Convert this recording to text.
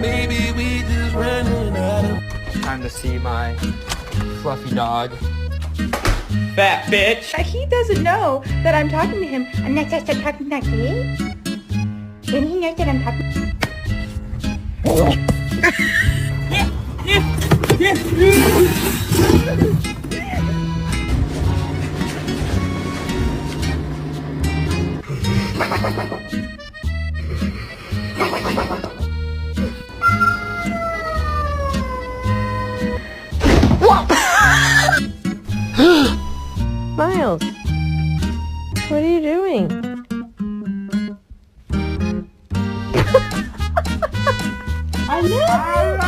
Maybe we just running out of Time to see my fluffy dog. Fat bitch! He doesn't know that I'm talking to him, and that's just talking like this. Then he knows that I'm talking. Miles, what are you doing? I know.